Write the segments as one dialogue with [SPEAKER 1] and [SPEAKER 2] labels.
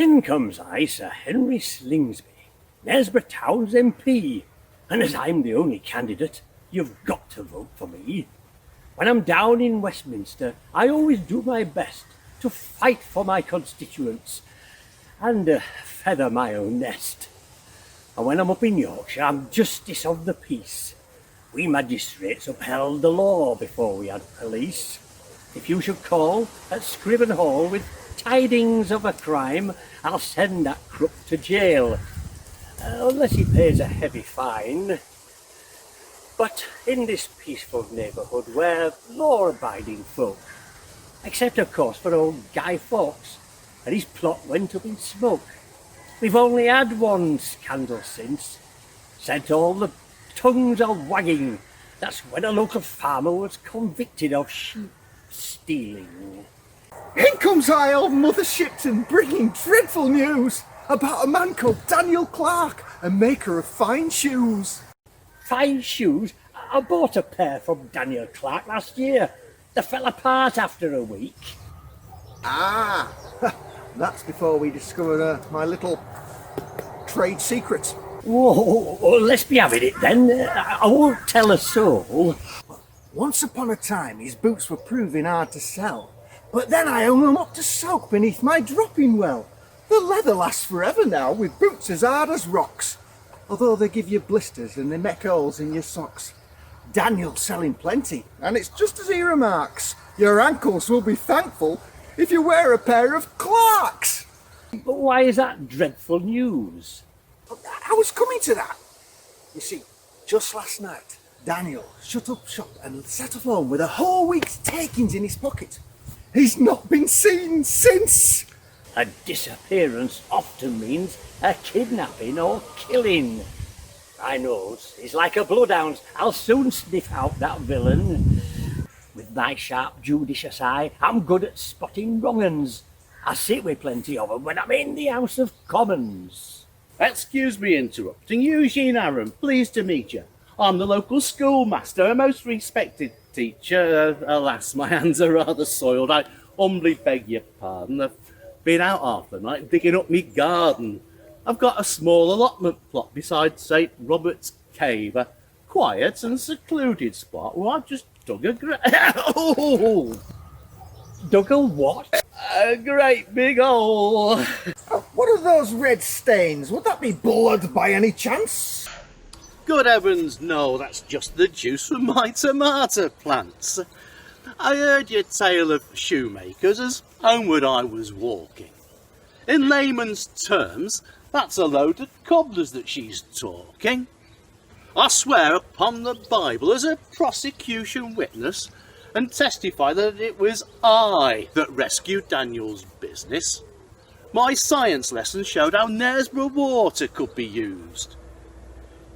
[SPEAKER 1] In comes I, Sir Henry Slingsby, Knaresborough Town's MP, and as I'm the only candidate, you've got to vote for me. When I'm down in Westminster, I always do my best to fight for my constituents and feather my own nest. And when I'm up in Yorkshire, I'm Justice of the Peace. We magistrates upheld the law before we had police. If you should call at Scriven Hall with tidings of a crime, I'll send that crook to jail, unless he pays a heavy fine. But in this peaceful neighbourhood we're law-abiding folk, except of course for old Guy Fawkes, and his plot went up in smoke. We've only had one scandal since, set all the tongues are wagging. That's when a local farmer was convicted of sheep stealing.
[SPEAKER 2] In comes I, old Mother Shipton, bringing dreadful news about a man called Daniel Clark, a maker of fine shoes.
[SPEAKER 1] Fine shoes? I bought a pair from Daniel Clark last year. They fell apart after a week.
[SPEAKER 2] Ah, that's before we discovered my little trade secret.
[SPEAKER 1] Whoa, let's be having it then. I won't tell a soul.
[SPEAKER 2] Once upon a time, his boots were proving hard to sell, but then I hung them up to soak beneath my dropping well. The leather lasts forever now, with boots as hard as rocks, although they give you blisters and they make holes in your socks. Daniel's selling plenty, and it's just as he remarks, your ankles will be thankful if you wear a pair of Clarks.
[SPEAKER 1] But why is that dreadful news?
[SPEAKER 2] I was coming to that. You see, just last night, Daniel shut up shop and set off home with a whole week's takings in his pocket. He's not been seen since.
[SPEAKER 1] A disappearance often means a kidnapping or killing. I knows, he's like a bloodhound. I'll soon sniff out that villain. With my sharp, judicious eye, I'm good at spotting wrong uns. I sit with plenty of 'em when I'm in the House of Commons.
[SPEAKER 3] Excuse me interrupting. Eugene Aram, pleased to meet you. I'm the local schoolmaster, a most respected teacher. Alas, my hands are rather soiled. I humbly beg your pardon. I've been out half the night digging up me garden. I've got a small allotment plot beside St. Robert's Cave, a quiet and secluded spot where I've just dug a
[SPEAKER 1] Dug a what?
[SPEAKER 3] a great big hole.
[SPEAKER 2] What are those red stains? Would that be blood by any chance?
[SPEAKER 3] Good heavens, no, that's just the juice from my tomato plants. I heard your tale of shoemakers as homeward I was walking. In layman's terms, that's a load of cobblers that she's talking. I swear upon the Bible as a prosecution witness and testify that it was I that rescued Daniel's business. My science lesson showed how Knaresborough water could be used.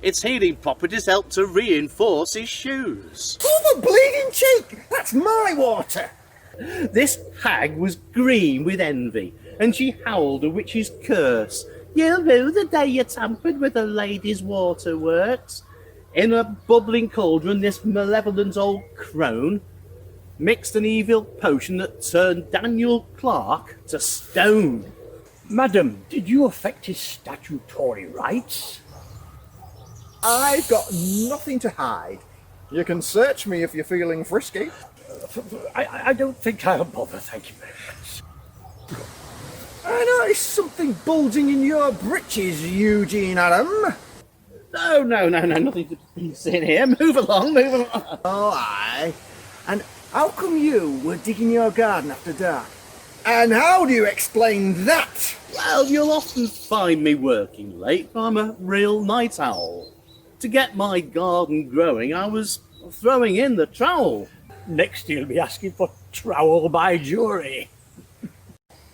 [SPEAKER 3] Its healing properties helped to reinforce his shoes.
[SPEAKER 2] Oh, the bleeding cheek! That's my water!
[SPEAKER 3] This hag was green with envy, and she howled a witch's curse. You'll rue the day you tampered with a lady's waterworks. In a bubbling cauldron, this malevolent old crone mixed an evil potion that turned Daniel Clark to stone.
[SPEAKER 1] Madam, did you affect his statutory rights?
[SPEAKER 2] I've got nothing to hide. You can search me if you're feeling frisky.
[SPEAKER 1] I don't think I'll bother, thank you very much.
[SPEAKER 2] I noticed something bulging in your breeches, Eugene Aram.
[SPEAKER 3] No, nothing to be seen here. Move along.
[SPEAKER 2] Oh, aye. And how come you were digging your garden after dark? And how do you explain that?
[SPEAKER 3] Well, you'll often find me working late. I'm a real night owl. To get my garden growing, I was throwing in the trowel.
[SPEAKER 1] Next you'll be asking for trowel by jury.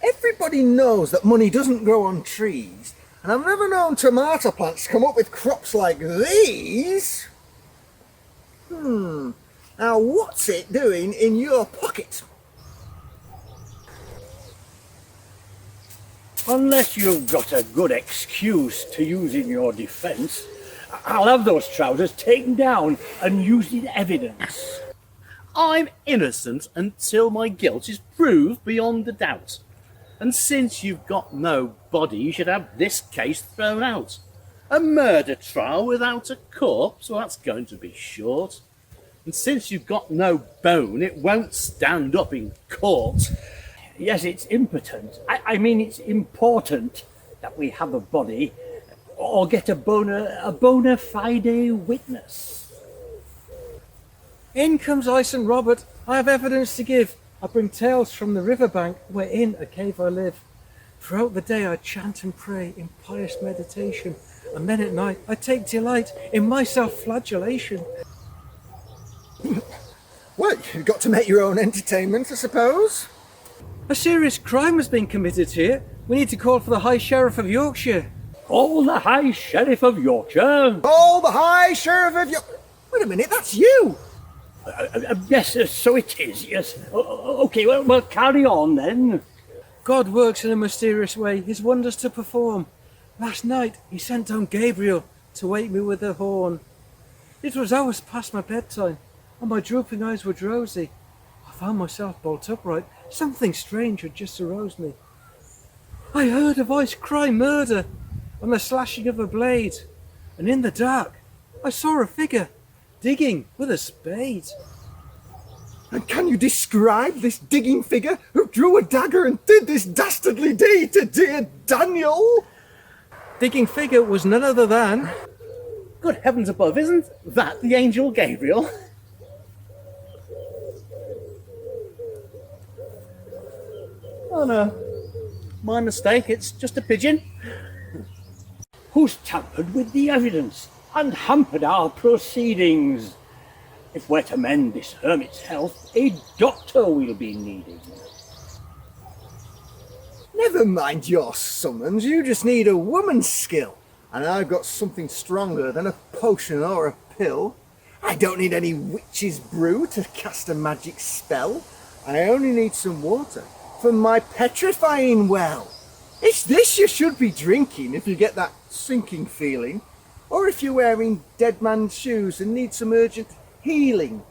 [SPEAKER 2] Everybody knows that money doesn't grow on trees, and I've never known tomato plants come up with crops like these. Now what's it doing in your pocket?
[SPEAKER 1] Unless you've got a good excuse to use in your defence, I'll have those trousers taken down and used in evidence.
[SPEAKER 3] I'm innocent until my guilt is proved beyond a doubt. And since you've got no body, you should have this case thrown out. A murder trial without a corpse? Well, that's going to be short. And since you've got no bone, it won't stand up in court.
[SPEAKER 1] Yes, it's impotent. I mean, it's important that we have a body or get a bona fide witness.
[SPEAKER 4] In comes I, St. Robert. I have evidence to give. I bring tales from the riverbank wherein a cave I live. Throughout the day I chant and pray in pious meditation, and then at night I take delight in my self-flagellation.
[SPEAKER 2] Well, you've got to make your own entertainment, I suppose.
[SPEAKER 4] A serious crime has been committed here. We need to call for the High Sheriff of Yorkshire.
[SPEAKER 1] Call the High Sheriff of Yorkshire?
[SPEAKER 2] Oh, the High Sheriff of Yorkshire. Wait a minute, that's you.
[SPEAKER 1] Yes, so it is, yes. Okay, well, carry on then.
[SPEAKER 4] God works in a mysterious way, his wonders to perform. Last night he sent down Gabriel to wake me with a horn. It was hours past my bedtime, and my drooping eyes were drowsy. I found myself bolt upright. Something strange had just aroused me. I heard a voice cry murder, and the slashing of a blade, and in the dark I saw a figure digging with a spade.
[SPEAKER 2] And can you describe this digging figure who drew a dagger and did this dastardly deed to dear Daniel?
[SPEAKER 4] Digging figure was none other than...
[SPEAKER 3] Good heavens above, isn't that the angel Gabriel? Oh no, my mistake, it's just a pigeon.
[SPEAKER 1] Who's tampered with the evidence and hampered our proceedings? If we're to mend this hermit's health, a doctor will be needed.
[SPEAKER 2] Never mind your summons, you just need a woman's skill. And I've got something stronger than a potion or a pill. I don't need any witch's brew to cast a magic spell. I only need some water from my petrifying well. It's this you should be drinking if you get that sinking feeling, or if you're wearing dead man's shoes and need some urgent healing.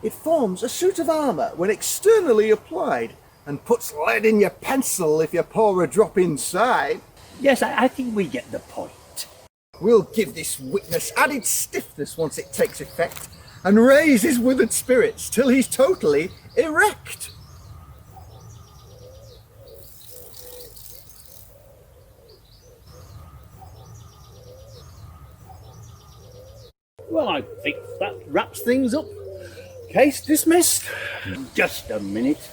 [SPEAKER 2] It forms a suit of armour when externally applied, and puts lead in your pencil if you pour a drop inside.
[SPEAKER 1] Yes, I think we get the point.
[SPEAKER 2] We'll give this witness added stiffness once it takes effect, and raise his withered spirits till he's totally erect.
[SPEAKER 3] Well, I think that wraps things up. Case dismissed.
[SPEAKER 1] Just a minute.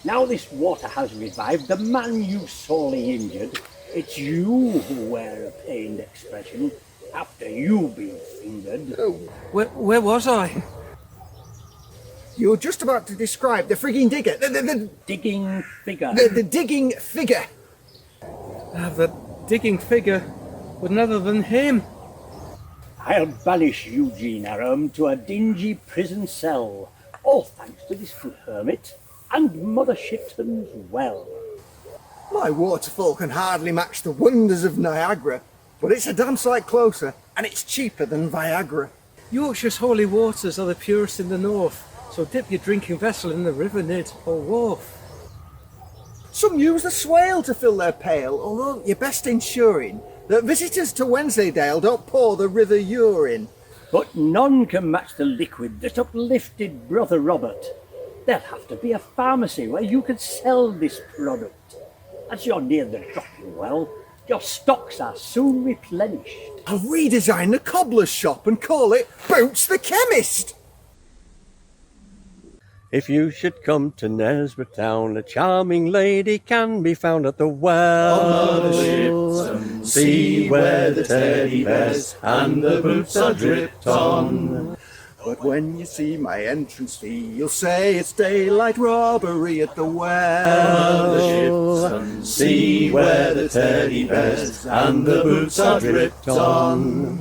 [SPEAKER 1] Now this water has revived the man you sorely injured. It's you who wear a pained expression after you've been fingered.
[SPEAKER 4] Where was I?
[SPEAKER 2] You were just about to describe the frigging digger. The
[SPEAKER 1] Digging figure.
[SPEAKER 2] The digging figure.
[SPEAKER 4] The digging figure was none other than him.
[SPEAKER 1] I'll banish Eugene Aram to a dingy prison cell, all thanks to this good hermit and Mother Shipton's well.
[SPEAKER 2] My waterfall can hardly match the wonders of Niagara, but it's a damn sight closer, and it's cheaper than Viagra.
[SPEAKER 4] Yorkshire's holy waters are the purest in the north, so dip your drinking vessel in the river Nid or wharf.
[SPEAKER 2] Some use the swale to fill their pail, although you're best ensuring that visitors to Wensleydale don't pour the river urine.
[SPEAKER 1] But none can match the liquid that uplifted Brother Robert. There'll have to be a pharmacy where you can sell this product. As you're near the dropping well, your stocks are soon replenished.
[SPEAKER 2] I'll redesign the cobbler's shop and call it Boots the Chemist.
[SPEAKER 5] If you should come to Knaresborough town, a charming lady can be found at the well.
[SPEAKER 6] On the ships, see where the teddy bears and the boots are dripped on.
[SPEAKER 2] But when you see my entrance fee, you'll say it's daylight robbery at the well.
[SPEAKER 6] On the ships, see where the teddy bears and the boots are dripped on.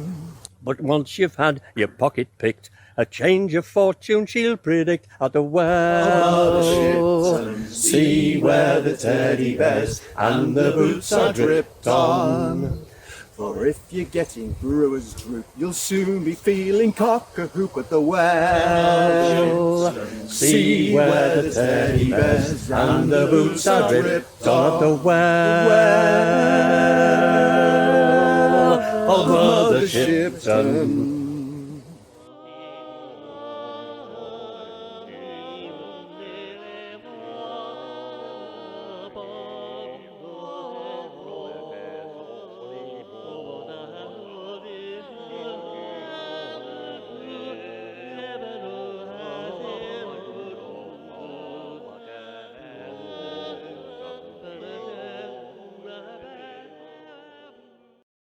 [SPEAKER 5] But once you've had your pocket picked, a change of fortune she'll predict at the well.
[SPEAKER 6] On the ships, see where the teddy bears and the boots are dripped on.
[SPEAKER 2] For if you're getting brewer's droop, you'll soon be feeling cock-a-hoop at the well.
[SPEAKER 6] See where the teddy bears and the boots are dripped on at the well of Mother Shipton.